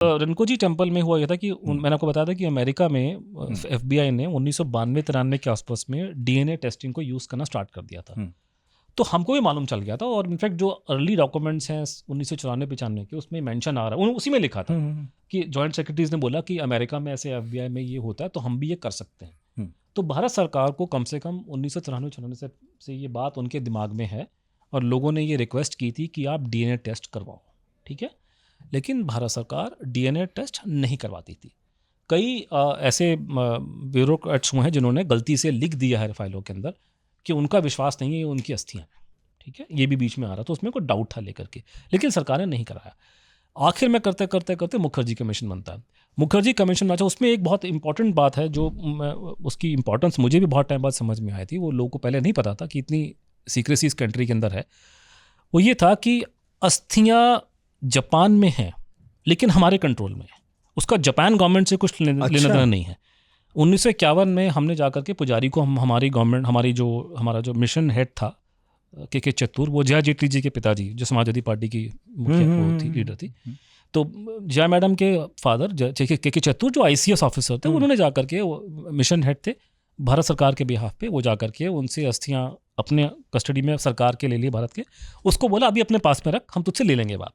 रनकोजी temple में हुआ यह था कि मैंने आपको बताया था कि अमेरिका में FBI ने 1992-93 के आसपास में DNA टेस्टिंग को यूज़ करना स्टार्ट कर दिया था। तो हमको भी मालूम चल गया था, और इनफैक्ट जो अर्ली डॉक्यूमेंट्स हैं 1994-95 के, उसमें मेंशन आ रहा है, उसी में लिखा था कि जॉइंट सेक्रेटरीज ने बोला कि अमेरिका में ऐसे FBI में ये होता है तो हम भी ये कर सकते हैं। तो भारत सरकार को कम से कम 1994 से ये बात उनके दिमाग में है, और लोगों ने ये रिक्वेस्ट की थी कि आप DNA टेस्ट करवाओ, ठीक है। लेकिन भारत सरकार DNA टेस्ट नहीं करवाती थी। कई ऐसे ब्यूरोक्रेट्स हुए हैं जिन्होंने गलती से लिख दिया है फाइलों के अंदर कि उनका विश्वास नहीं है ये उनकी अस्थियां हैं, ठीक है। ये भी बीच में आ रहा, तो उसमें कोई डाउट था लेकर के, लेकिन सरकार ने नहीं कराया। आखिर में करते करते करते मुखर्जी कमीशन बनता है। मुखर्जी कमीशन बना, उसमें एक बहुत इंपॉर्टेंट बात है जो उसकी इंपॉर्टेंस मुझे भी बहुत टाइम बाद समझ में आई थी, वो लोगों को पहले नहीं पता था कि इतनी सीक्रेसी इस कंट्री के अंदर है। वो ये था कि अस्थियां जापान में हैं लेकिन हमारे कंट्रोल में है, उसका जापान गवर्नमेंट से कुछ लेना देना नहीं है। 1951 में हमने जाकर के पुजारी को, हमारी गवर्नमेंट, हमारा जो मिशन हेड था के चतुर, वो जया जेटली जी के पिताजी जो समाजवादी पार्टी की मुखिया थी, लीडर थी, तो जया मैडम के फादर के चतुर जो ICS ऑफिसर थे, उन्होंने जाकर के, मिशन हेड थे भारत सरकार के बिहाफ पे, वो जाकर के उनसे अस्थियां अपने कस्टडी में सरकार के ले लिए भारत के, उसको बोला अभी अपने पास में रख, हम तुझसे ले लेंगे बाद।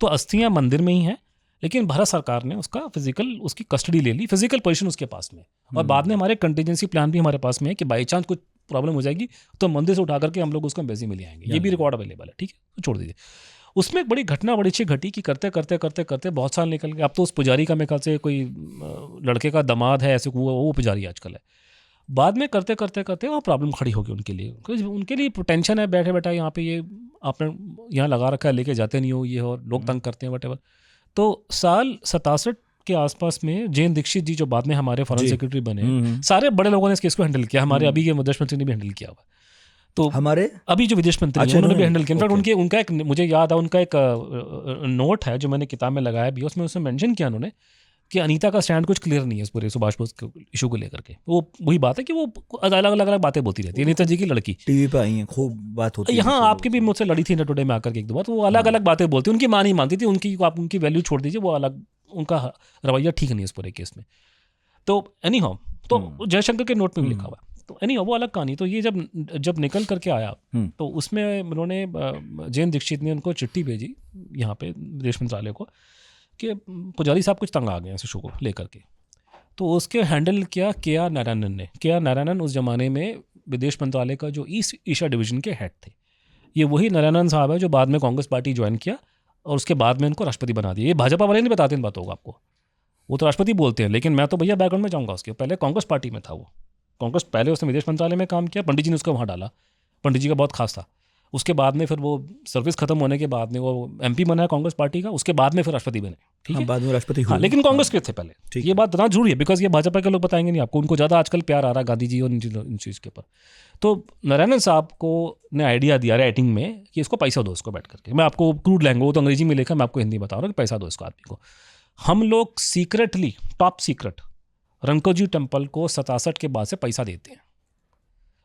तो अस्थियां मंदिर में ही हैं, लेकिन भारत सरकार ने उसकी कस्टडी ले ली, फिजिकल पोजीशन उसके पास में, और बाद में हमारे कंटीजेंसी प्लान भी हमारे पास में है कि बाई चांस कुछ प्रॉब्लम हो जाएगी तो मंदिर से उठा करके हम लोग उसको एम्बेसी में ले आएंगे, ये भी रिकॉर्ड अवेलेबल है, ठीक है, तो छोड़ दीजिए। उसमें एक बड़ी घटना बड़ी अच्छी घटी कि करते करते करते करते बहुत साल निकल गए। अब तो उस पुजारी का मेरे ख्याल से कोई लड़के का दामाद है, ऐसे वो पुजारी आजकल है। बाद में करते करते करते वहाँ प्रॉब्लम खड़ी होगी उनके लिए टेंशन है, बैठे बैठा यहाँ पे ये आपने यहाँ लगा रखा है, लेके जाते नहीं हो ये, और लोग तंग करते हैं वटेवर। तो साल 67 के आसपास में जैन दीक्षित जी जो बाद में हमारे फॉरेन सेक्रेटरी बने, सारे बड़े लोगों ने इस केस को हैंडल किया। हमारे अभी के विदेश मंत्री ने भी हैंडल किया हुआ, तो हमारे अभी जो विदेश मंत्री हैं उन्होंने भी हैंडल किया। इनफैक्ट उनका एक, मुझे याद है, उनका एक नोट है जो मैंने किताब में लगाया भी, उसमें मेंशन किया उन्होंने कि अनीता का स्टैंड कुछ क्लियर नहीं है इस पूरे सुभाष बोस के इशू को लेकर के। वो वही बात है कि वो अलग अलग बातें बोलती रहती है। अनीता जी की लड़की टीवी पे आई है, खूब बात होती है, यहाँ आपकी भी मुझसे लड़ी थी टुडे में आकर के एक दो बार, तो वो अलग अलग बातें बोलती, उनकी माँ नहीं मानती थी, आप उनकी वैल्यू छोड़ दीजिए, वो अलग, उनका रवैया ठीक नहीं है इस पूरे केस में। तो एनी हाउ, तो जयशंकर के नोट में भी लिखा हुआ, तो एनी हाउ वो अलग कहानी। तो ये जब निकल करके आया तो उसमें उन्होंने, जैन दीक्षित ने उनको चिट्ठी भेजी यहाँ पे विदेश मंत्रालय को कि पुजारी साहब कुछ तंग आ गए हैं इस इशू को लेकर के। तो उसके हैंडल किया KR नारायणन ने। KR नारायणन उस जमाने में विदेश मंत्रालय का जो ईस्ट एशिया डिवीजन के हेड थे। ये वही नारायणन साहब है जो बाद में कांग्रेस पार्टी ज्वाइन किया और उसके बाद में उनको राष्ट्रपति बना दिया। ये भाजपा वाले नहीं बताते इन बातों को आपको, वो तो राष्ट्रपति बोलते हैं, लेकिन मैं तो भैया बैकग्राउंड में जाऊँगा उसके। पहले कांग्रेस पार्टी में था वो, कांग्रेस पहले उसने विदेश मंत्रालय में काम किया, पंडित जी ने उसको वहाँ डाला, पंडित जी का बहुत खास था। उसके बाद में फिर वो सर्विस खत्म होने के बाद में वो MP बना है कांग्रेस पार्टी का, उसके बाद में फिर राष्ट्रपति बने, ठीक है, बाद में राष्ट्रपति हुए, लेकिन कांग्रेस के थे पहले। ये बात बताना जरूरी है, बिकॉज ये भाजपा के लोग बताएंगे नहीं आपको, उनको ज़्यादा आजकल प्यार आ रहा है गांधी जी और इन चीज़ के ऊपर। तो नारायणन साहब को ने आइडिया दिया राइटिंग में कि इसको पैसा दो, इसको बैठ करके, मैं आपको क्रूड लैंग्वेज, वो तो अंग्रेजी में लिखा, मैं आपको हिंदी बता रहा हूँ कि पैसा दो इसको आदमी को। हम लोग सीक्रेटली, टॉप सीक्रेट रनकोजी टेम्पल को 67 के बाद से पैसा देते हैं,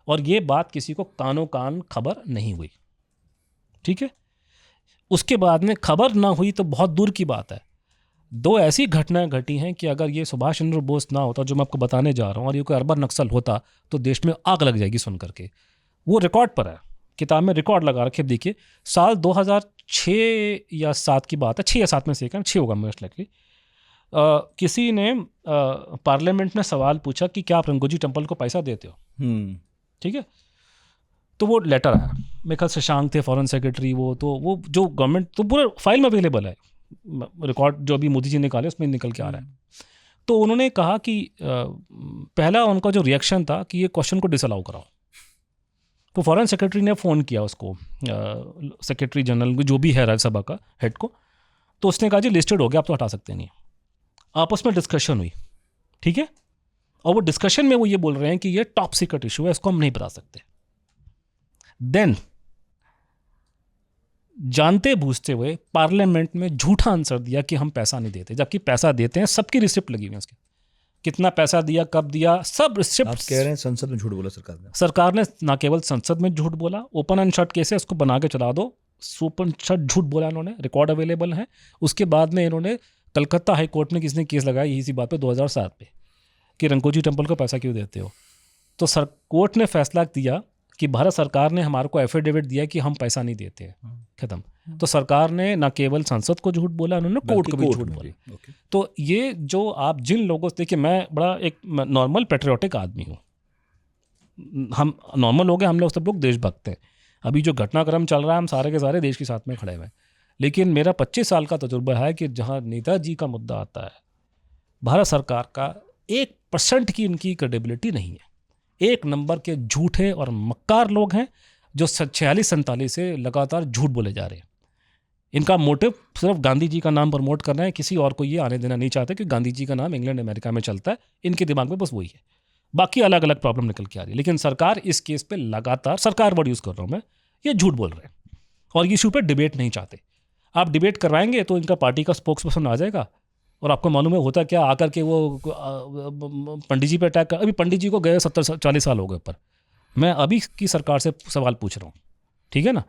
और ये बात किसी को कानो कान खबर नहीं हुई, ठीक है। उसके बाद में खबर ना हुई तो बहुत दूर की बात है। 2 ऐसी घटनाएं घटी हैं कि अगर ये सुभाष चंद्र बोस ना होता जो मैं आपको बताने जा रहा हूँ, और ये कोई अरबन नक्सल होता तो देश में आग लग जाएगी सुन करके। वो रिकॉर्ड पर है, किताब में रिकॉर्ड लगा रखे, देखिए साल 2006 या 7 की बात है, 6 या 7 में से एक है, 6 होगा मोस्ट लाइकली। किसी ने पार्लियामेंट में सवाल पूछा कि क्या आप रनकोजी टेम्पल को पैसा देते हो, ठीक है। तो वो लेटर आया, मेरे ख्याल शशांक थे फॉरेन सेक्रेटरी, वो जो गवर्नमेंट, तो पूरे फाइल में अवेलेबल है, रिकॉर्ड जो अभी मोदी जी निकाले उसमें निकल के आ रहा है। तो उन्होंने कहा कि पहला उनका जो रिएक्शन था कि ये क्वेश्चन को डिसअलाउ कराओ। तो फॉरेन सेक्रेटरी ने फ़ोन किया उसको, सेक्रेटरी जनरल जो भी है राज्यसभा का हेड को, तो उसने कहा जी लिस्टेड हो गया, आप तो हटा सकते नहीं। आपस में डिस्कशन हुई, ठीक है, और वो डिस्कशन में वो ये बोल रहे हैं कि ये टॉप सीक्रेट इशू है, इसको हम नहीं बता सकते। देन जानते बूझते हुए पार्लियामेंट में झूठा आंसर दिया कि हम पैसा नहीं देते, जबकि पैसा देते हैं, सबकी रिसिप्ट लगी हुई है उसके, कितना पैसा दिया, कब दिया, सब रिसिप्ट। आप कह रहे हैं संसद में झूठ बोला सरकार ने ना केवल संसद में झूठ बोला, ओपन एंड शट केस है, उसको बना के चला दो, ओपन शट झूठ बोला इन्होंने, रिकॉर्ड अवेलेबल है। उसके बाद में इन्होंने कलकत्ता हाई कोर्ट में किसने केस लगाया इसी बात पे 2007 पे कि रंकोजी टेम्पल को पैसा क्यों देते हो। तो कोर्ट ने फैसला दिया कि भारत सरकार ने हमारे को एफिडेविट दिया कि हम पैसा नहीं देते हैं, खत्म। तो सरकार ने ना केवल संसद को झूठ बोला, उन्होंने कोर्ट को भी झूठ बोला। तो ये जो आप जिन लोगों से, देखिए मैं बड़ा एक नॉर्मल पेट्रियोटिक आदमी हूँ, हम नॉर्मल लोग हैं, हम लोग सब लोग देशभक्त हैं। अभी जो घटनाक्रम चल रहा है हम सारे के सारे देश के साथ में खड़े हुए हैं, लेकिन मेरा 25 साल का तजुर्बा है कि जहाँ नेताजी का मुद्दा आता है, भारत सरकार का 1% की इनकी क्रेडिबिलिटी नहीं है। एक नंबर के झूठे और मक्कार लोग हैं जो 46-47 से लगातार झूठ बोले जा रहे हैं। इनका मोटिव सिर्फ गांधी जी का नाम प्रमोट करना है, किसी और को ये आने देना नहीं चाहते कि गांधी जी का नाम इंग्लैंड अमेरिका में चलता है, इनके दिमाग में बस वही है, बाकी अलग अलग प्रॉब्लम निकल के आ रही है। लेकिन सरकार इस केस पे लगातार, सरकार वर्ड यूज़ कर रहा हूँ मैं, ये झूठ बोल रहे हैं और इशू पर डिबेट नहीं चाहते। आप डिबेट करवाएंगे तो इनका पार्टी का स्पोक्स पर्सन आ जाएगा और आपको मालूम है होता क्या, आकर के वो पंडित जी पे अटैक कर। अभी पंडित जी को गए 70-40 साल हो गए ऊपर, मैं अभी की सरकार से सवाल पूछ रहा हूँ, ठीक है ना।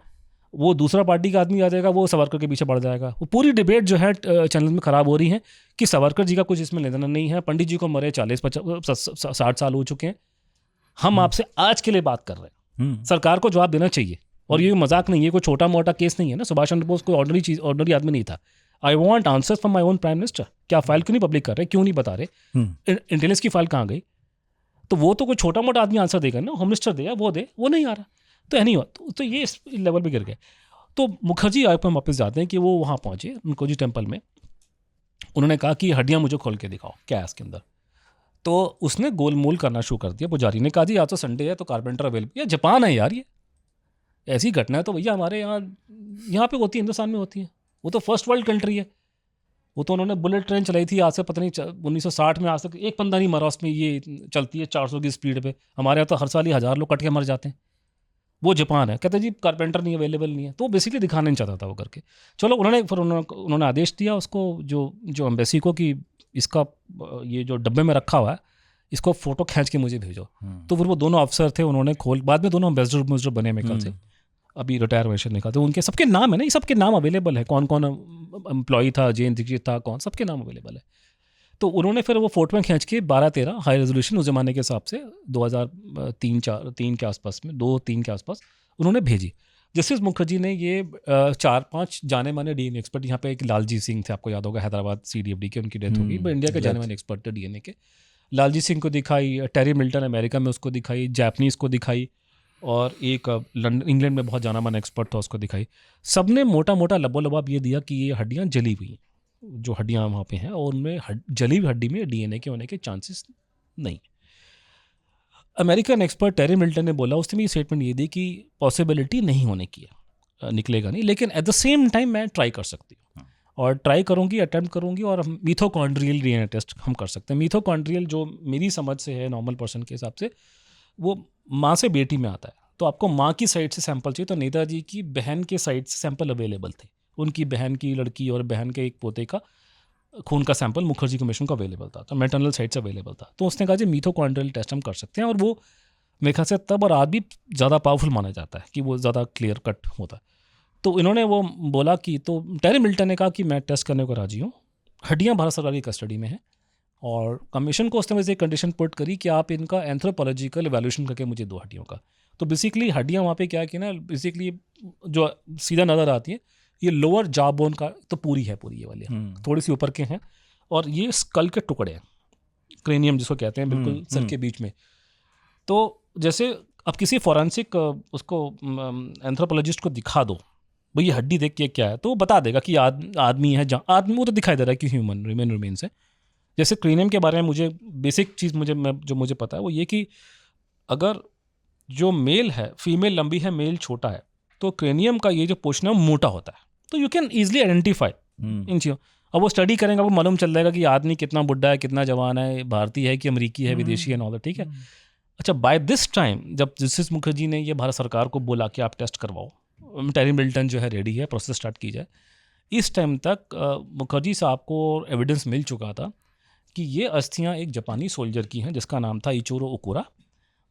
वो दूसरा पार्टी का आदमी आ जाएगा, वो सावरकर के पीछे पड़ जाएगा। वो पूरी डिबेट जो है चैनल में ख़राब हो रही है कि सावरकर जी का कुछ इसमें लेना नहीं है, पंडित जी को मरे 40-50-60 साल हो चुके हैं। हम आपसे आज के लिए बात कर रहे हैं, सरकार को जवाब देना चाहिए। और ये मजाक नहीं है, कोई छोटा मोटा केस नहीं है ना। सुभाष चंद्र बोस कोई ऑर्डिनरी आदमी नहीं था। I want answers from my own prime minister. क्या फाइल क्यों नहीं पब्लिक कर रहे, क्यों नहीं बता रहे, इंटेलिजेंस की फाइल कहाँ गई? तो वो तो कोई छोटा मोटा आदमी आंसर देगा ना, होम मिनिस्टर देगा, वो नहीं आ रहा। तो नहीं हुआ, तो ये इस लेवल पे गिर गए। तो मुखर्जी आयोग पर हम वापस जाते हैं कि वो वहाँ पहुँचे रंकोजी टेम्पल में, उन्होंने कहा कि हड्डियाँ मुझे खोल के दिखाओ क्या है इसके अंदर। तो उसने गोलमोल करना शुरू कर दिया। पुजारी ने कहा जी आज तो संडे है तो कारपेंटर अवेलेबल। ये जापान है यार, ये ऐसी घटना है तो भैया हमारे यहाँ पे होती है, हिंदुस्तान में होती है। वो तो फर्स्ट वर्ल्ड कंट्री है। वो तो उन्होंने बुलेट ट्रेन चलाई थी आज से पता नहीं 1960 में, आज तक एक बंदा नहीं मरा उसमें। ये चलती है 400 की स्पीड पे, हमारे यहाँ तो हर साल ही 1000 लोग कट के मर जाते हैं। वो जापान है, कहते जी कारपेंटर नहीं अवेलेबल नहीं है। तो बेसिकली दिखाना नहीं चाहता था वो करके। चलो उन्होंने आदेश दिया उसको, जो एम्बेसी को, कि इसका ये जो डब्बे में रखा हुआ है इसको फ़ोटो खींच के मुझे भेजो। तो फिर वो दोनों अफसर थे, उन्होंने बाद में दोनों एम्बेसडर बने मेकल से, अभी रिटायर वेशन निकला। तो उनके सबके नाम है ना, ये सबके नाम अवेलेबल है, कौन कौन एम्प्लॉई था, जैन दीक्षित था, कौन, सबके नाम अवेलेबल है। तो उन्होंने फिर वो फोटो में खींच के 12-13 हाई रेजोल्यूशन उस ज़माने के हिसाब से 2003 के आसपास में, 2-3 के आसपास उन्होंने भेजी। जस्टिस मुखर्जी ने ये 4-5 जाने माने डीएनए एक्सपर्ट, यहाँ पे एक लालजी सिंह थे, आपको याद होगा, हैदराबाद CDFD के, उनकी डेथ होगी, इंडिया के जाने माने एक्सपर्ट थे डीएनए के। लालजी सिंह को दिखाई, टेरी मिल्टन अमेरिका में उसको दिखाई, जापानीज़ को दिखाई, और एक इंग्लैंड में बहुत जाना माना एक्सपर्ट था उसको दिखाई। सब ने मोटा मोटा लबोलबाब ये दिया कि ये हड्डियाँ जली हुई हैं, जो हड्डियाँ वहाँ पे हैं, और उनमें जली हुई हड्डी में डीएनए के होने के चांसेस नहीं। अमेरिकन एक्सपर्ट टेरी मिल्टन ने बोला, उसने भी स्टेटमेंट ये दी कि पॉसिबिलिटी नहीं होने की है, निकलेगा नहीं, लेकिन एट द सेम टाइम मैं ट्राई कर सकती हूँ और ट्राई करूँगी, अटैम्प्ट करूँगी, और मिथोकॉन्ड्रियल डीएनए टेस्ट हम कर सकते हैं। मिथोकॉन्ड्रियल जो मेरी समझ से है नॉर्मल पर्सन के हिसाब से, वो माँ से बेटी में आता है। तो आपको माँ की साइड से सैंपल चाहिए, तो नेताजी की बहन के साइड से सैंपल अवेलेबल थे, उनकी बहन की लड़की और बहन के एक पोते का खून का सैंपल मुखर्जी कमीशन का अवेलेबल था, तो मैटरनल साइड से अवेलेबल था। तो उसने कहा जी मिथोकॉन्ड्रियल टेस्ट हम कर सकते हैं, और वो मेरे ख्याल से तब और आज भी ज़्यादा पावरफुल माना जाता है कि वो ज़्यादा क्लियर कट होता है। तो इन्होंने वो बोला कि, तो टेरी मिल्टन ने कहा कि मैं टेस्ट करने को राजी हूँ, हड्डियाँ भारत सरकार की कस्टडी में हैं, और कमीशन को उसने वैसे एक कंडीशन पुट करी कि आप इनका एंथ्रोपोलॉजिकल एवैल्यूएशन करके मुझे दो हड्डियों का। तो बेसिकली हड्डियाँ वहाँ पे क्या है कि ना, बेसिकली जो सीधा नज़र आती है, ये लोअर जॉ बोन का तो पूरी है, पूरी ये वाली थोड़ी सी ऊपर के हैं, और ये स्कल के टुकड़े हैं, क्रेनियम जिसको कहते हैं, बिल्कुल सर के बीच में। तो जैसे अब किसी फॉरेंसिक उसको एंथ्रोपोलॉजिस्ट को दिखा दो, भाई ये हड्डी देख के क्या है, तो वो बता देगा कि आदमी है, आदमी वो तो दिखाई दे रहा है कि ह्यूमन रिमेन्स है। जैसे क्रेनियम के बारे में मुझे बेसिक चीज़ जो मुझे पता है वो ये कि अगर जो मेल है, फीमेल लंबी है, मेल छोटा है, तो क्रेनियम का ये जो पोर्शन है वो मोटा होता है, तो यू कैन ईजिली आइडेंटिफाई इन चीज़ों। अब वो स्टडी करेंगे, वो मालूम चल जाएगा कि आदमी कितना बुढ़ा है, कितना जवान है, भारतीय है कि अमेरिकी है, विदेशी है, नॉर्दर, ठीक है। अच्छा, बाय दिस टाइम जब जस्टिस मुखर्जी ने ये भारत सरकार को बोला कि आप टेस्ट करवाओ, टेरी मिल्टन जो है रेडी है, प्रोसेस स्टार्ट की जाए, इस टाइम तक मुखर्जी साहब को एविडेंस मिल चुका था कि ये अस्थियाँ एक जापानी सोल्जर की हैं जिसका नाम था इचोरो ओकुरा।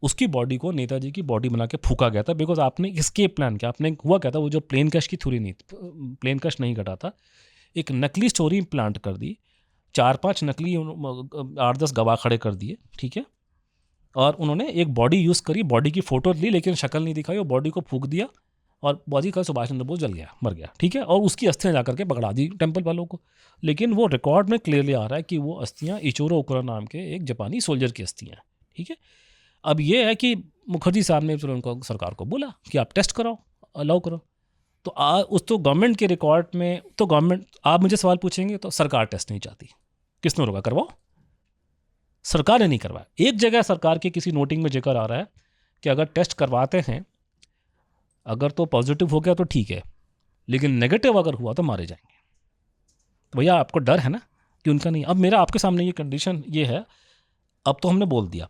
उसकी बॉडी को नेताजी की बॉडी बना के फूका गया था, बिकॉज आपने एस्केप प्लान किया। आपने हुआ क्या था, वो जो प्लेन क्रश की थ्योरी नहीं, प्लेन क्रश नहीं घटा था, एक नकली स्टोरी प्लांट कर दी, 4-5 नकली 8-10 गवाह खड़े कर दिए, ठीक है, और उन्होंने एक बॉडी यूज़ करी, बॉडी की फ़ोटो ली लेकिन शक्ल नहीं दिखाई, और बॉडी को फूंक दिया और बॉडी का सुभाष चंद्र बोस जल गया, मर गया, ठीक है, और उसकी अस्थियाँ जा करके पकड़ा दी टेम्पल वालों को। लेकिन वो रिकॉर्ड में क्लियरली आ रहा है कि वो अस्थियाँ इचोरो ओकुरा नाम के एक जापानी सोल्जर की अस्थियाँ, ठीक है। अब ये है कि मुखर्जी साहब ने फिर उनको सरकार को बोला कि आप टेस्ट कराओ, अलाउ करो। तो उस तो गवर्नमेंट के रिकॉर्ड में तो गवर्नमेंट, आप मुझे सवाल पूछेंगे तो सरकार टेस्ट नहीं चाहती, किसने रोका? करवाओ, सरकार ने नहीं करवाया। एक जगह सरकार के किसी नोटिंग में जिक्र आ रहा है कि अगर टेस्ट करवाते हैं, अगर तो पॉजिटिव हो गया तो ठीक है, लेकिन नेगेटिव अगर हुआ तो मारे जाएंगे। भैया आपको डर है ना कि उनका नहीं। अब मेरा आपके सामने ये कंडीशन ये है, अब तो हमने बोल दिया,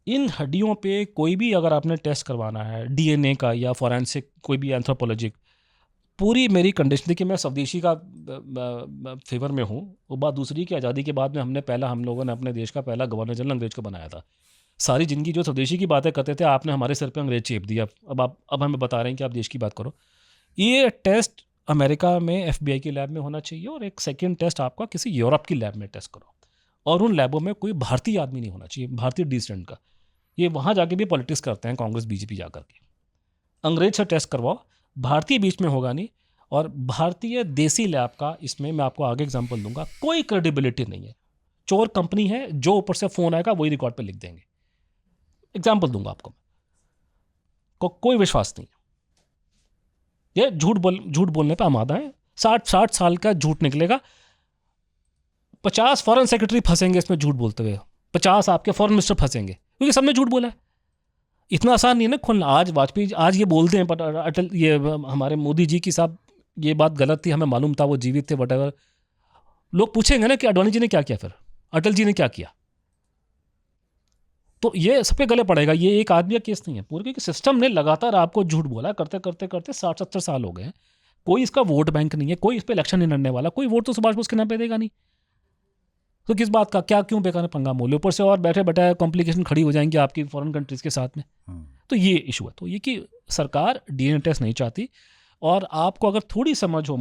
इन हड्डियों पे कोई भी अगर आपने टेस्ट करवाना है डीएनए का या फॉरेंसिक कोई भी एंथ्रोपोलॉजिक, पूरी मेरी कंडीशन, देखिए मैं स्वदेशी का फेवर में हूँ। वो बात दूसरी की आज़ादी के बाद में हम लोगों ने अपने देश का पहला गवर्नर जनरल अंग्रेज को बनाया था। सारी ज़िंदगी जो स्वदेशी की बातें करते थे, आपने हमारे सिर पे अंग्रेज चेप दिया। अब हमें बता रहे हैं कि आप देश की बात करो। ये टेस्ट अमेरिका में FBI की लैब में होना चाहिए, और एक सेकेंड टेस्ट आपका किसी यूरोप की लैब में टेस्ट करो, और उन लैबों में कोई भारतीय आदमी नहीं होना चाहिए, भारतीय डिसेंट का। ये वहाँ जाके भी पॉलिटिक्स करते हैं कांग्रेस बीजेपी जा करके। अंग्रेज से टेस्ट करवाओ, भारतीय बीच में होगा नहीं, और भारतीय देसी लैब का, इसमें मैं आपको आगे एग्जांपल दूंगा, कोई क्रेडिबिलिटी नहीं है। चोर कंपनी है, जो ऊपर से फ़ोन आएगा वही रिकॉर्ड पे लिख देंगे। एग्जांपल दूंगा आपको, कोई विश्वास नहीं है। ये झूठ बोलने पे आमादा है। 60 साल का झूठ निकलेगा। 50 फॉरेन सेक्रेटरी फंसेंगे इसमें झूठ बोलते हुए, 50 आपके फॉरेन मिनिस्टर फंसेंगे, क्योंकि सबने झूठ बोला है। इतना आसान नहीं है ना खोलना। आज वाजपेयी आज ये बोलते हैं, बट अटल, ये हमारे मोदी जी की साहब, ये बात गलत थी, हमें मालूम था, वो जीवित थे, वटेवर। लोग पूछेंगे ना कि अडवाणी जी ने क्या किया, फिर अटल जी ने क्या किया, तो ये सब पे गले पड़ेगा। ये एक आदमी का केस नहीं है पूरे, क्योंकि सिस्टम ने लगातार आपको झूठ बोला, करते करते करते 60-70 साल हो गए हैं। कोई इसका वोट बैंक नहीं है, कोई इस पर इलेक्शन नहीं लड़ने वाला, कोई वोट तो सुभाष बोस के नाम पे देगा नहीं। तो किस बात का, क्या क्यों बेकार पंगा मोले, ऊपर से और बैठे बैठे कॉम्प्लिकेशन खड़ी हो जाएंगी आपकी फॉरेन कंट्रीज़ के साथ में। तो ये इशू है। तो ये कि सरकार DNA टेस्ट नहीं चाहती। और आपको अगर थोड़ी समझ हो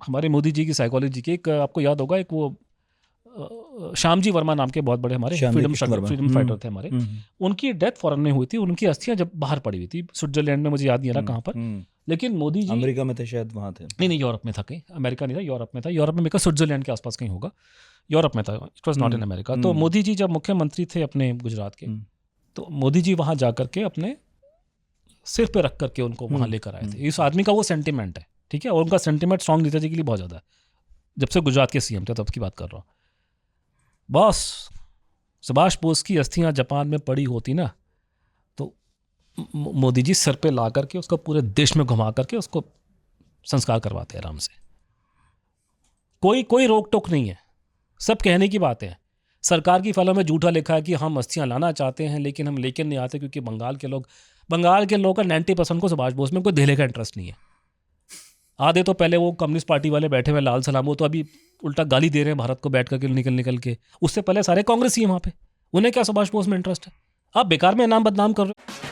हमारे मोदी जी की साइकोलॉजी की, एक आपको याद होगा, एक वो श्यामजी वर्मा नाम के बहुत बड़े हमारे फ्रीडम फाइटर थे हमारे, उनकी डेथ फॉरेन में हुई थी। उनकी अस्थियां जब बाहर पड़ी हुई थी स्विट्जरलैंड में, मुझे याद नहीं आ रहा कहाँ पर, लेकिन मोदी जी अमेरिका में थे शायद, वहाँ थे। नहीं, यूरोप में था कहीं, अमेरिका नहीं था, यूरोप में था। यूरोप में मेरे स्विट्जरलैंड के आसपास कहीं होगा, यूरोप में था, it was not in America. तो मोदी जी जब मुख्यमंत्री थे अपने गुजरात के, तो मोदी जी वहाँ जा करके अपने सिर पे रख करके उनको वहाँ लेकर आए थे। इस आदमी का वो सेंटिमेंट है, ठीक है, और उनका सेंटिमेंट स्ट्रॉन्ग नेताजी के लिए बहुत ज़्यादा है। जब से गुजरात के CM थे तब की बात कर रहा हूँ। बॉस, सुभाष बोस की अस्थियाँ जापान में पड़ी होती ना, तो मोदी जी सर पे ला करके उसको पूरे देश में घुमा करके उसको संस्कार करवाते हैं आराम से। कोई रोक टोक नहीं है, सब कहने की बातें हैं। सरकार की फाइलों में झूठा लिखा है कि हम अस्थियाँ लाना चाहते हैं, लेकिन हम लेकर नहीं आते, क्योंकि बंगाल के लोग का 90% को सुभाष बोस में कोई धेले का इंटरेस्ट नहीं है। आधे तो पहले वो कम्युनिस्ट पार्टी वाले बैठे हुए लाल सलाम, वो तो अभी उल्टा गाली दे रहे हैं भारत को बैठ करके निकल के। उससे पहले सारे कांग्रेसी हैं वहाँ पे, उन्हें क्या सुभाष बोस में इंटरेस्ट है? आप बेकार में नाम बदनाम कर रहे हो।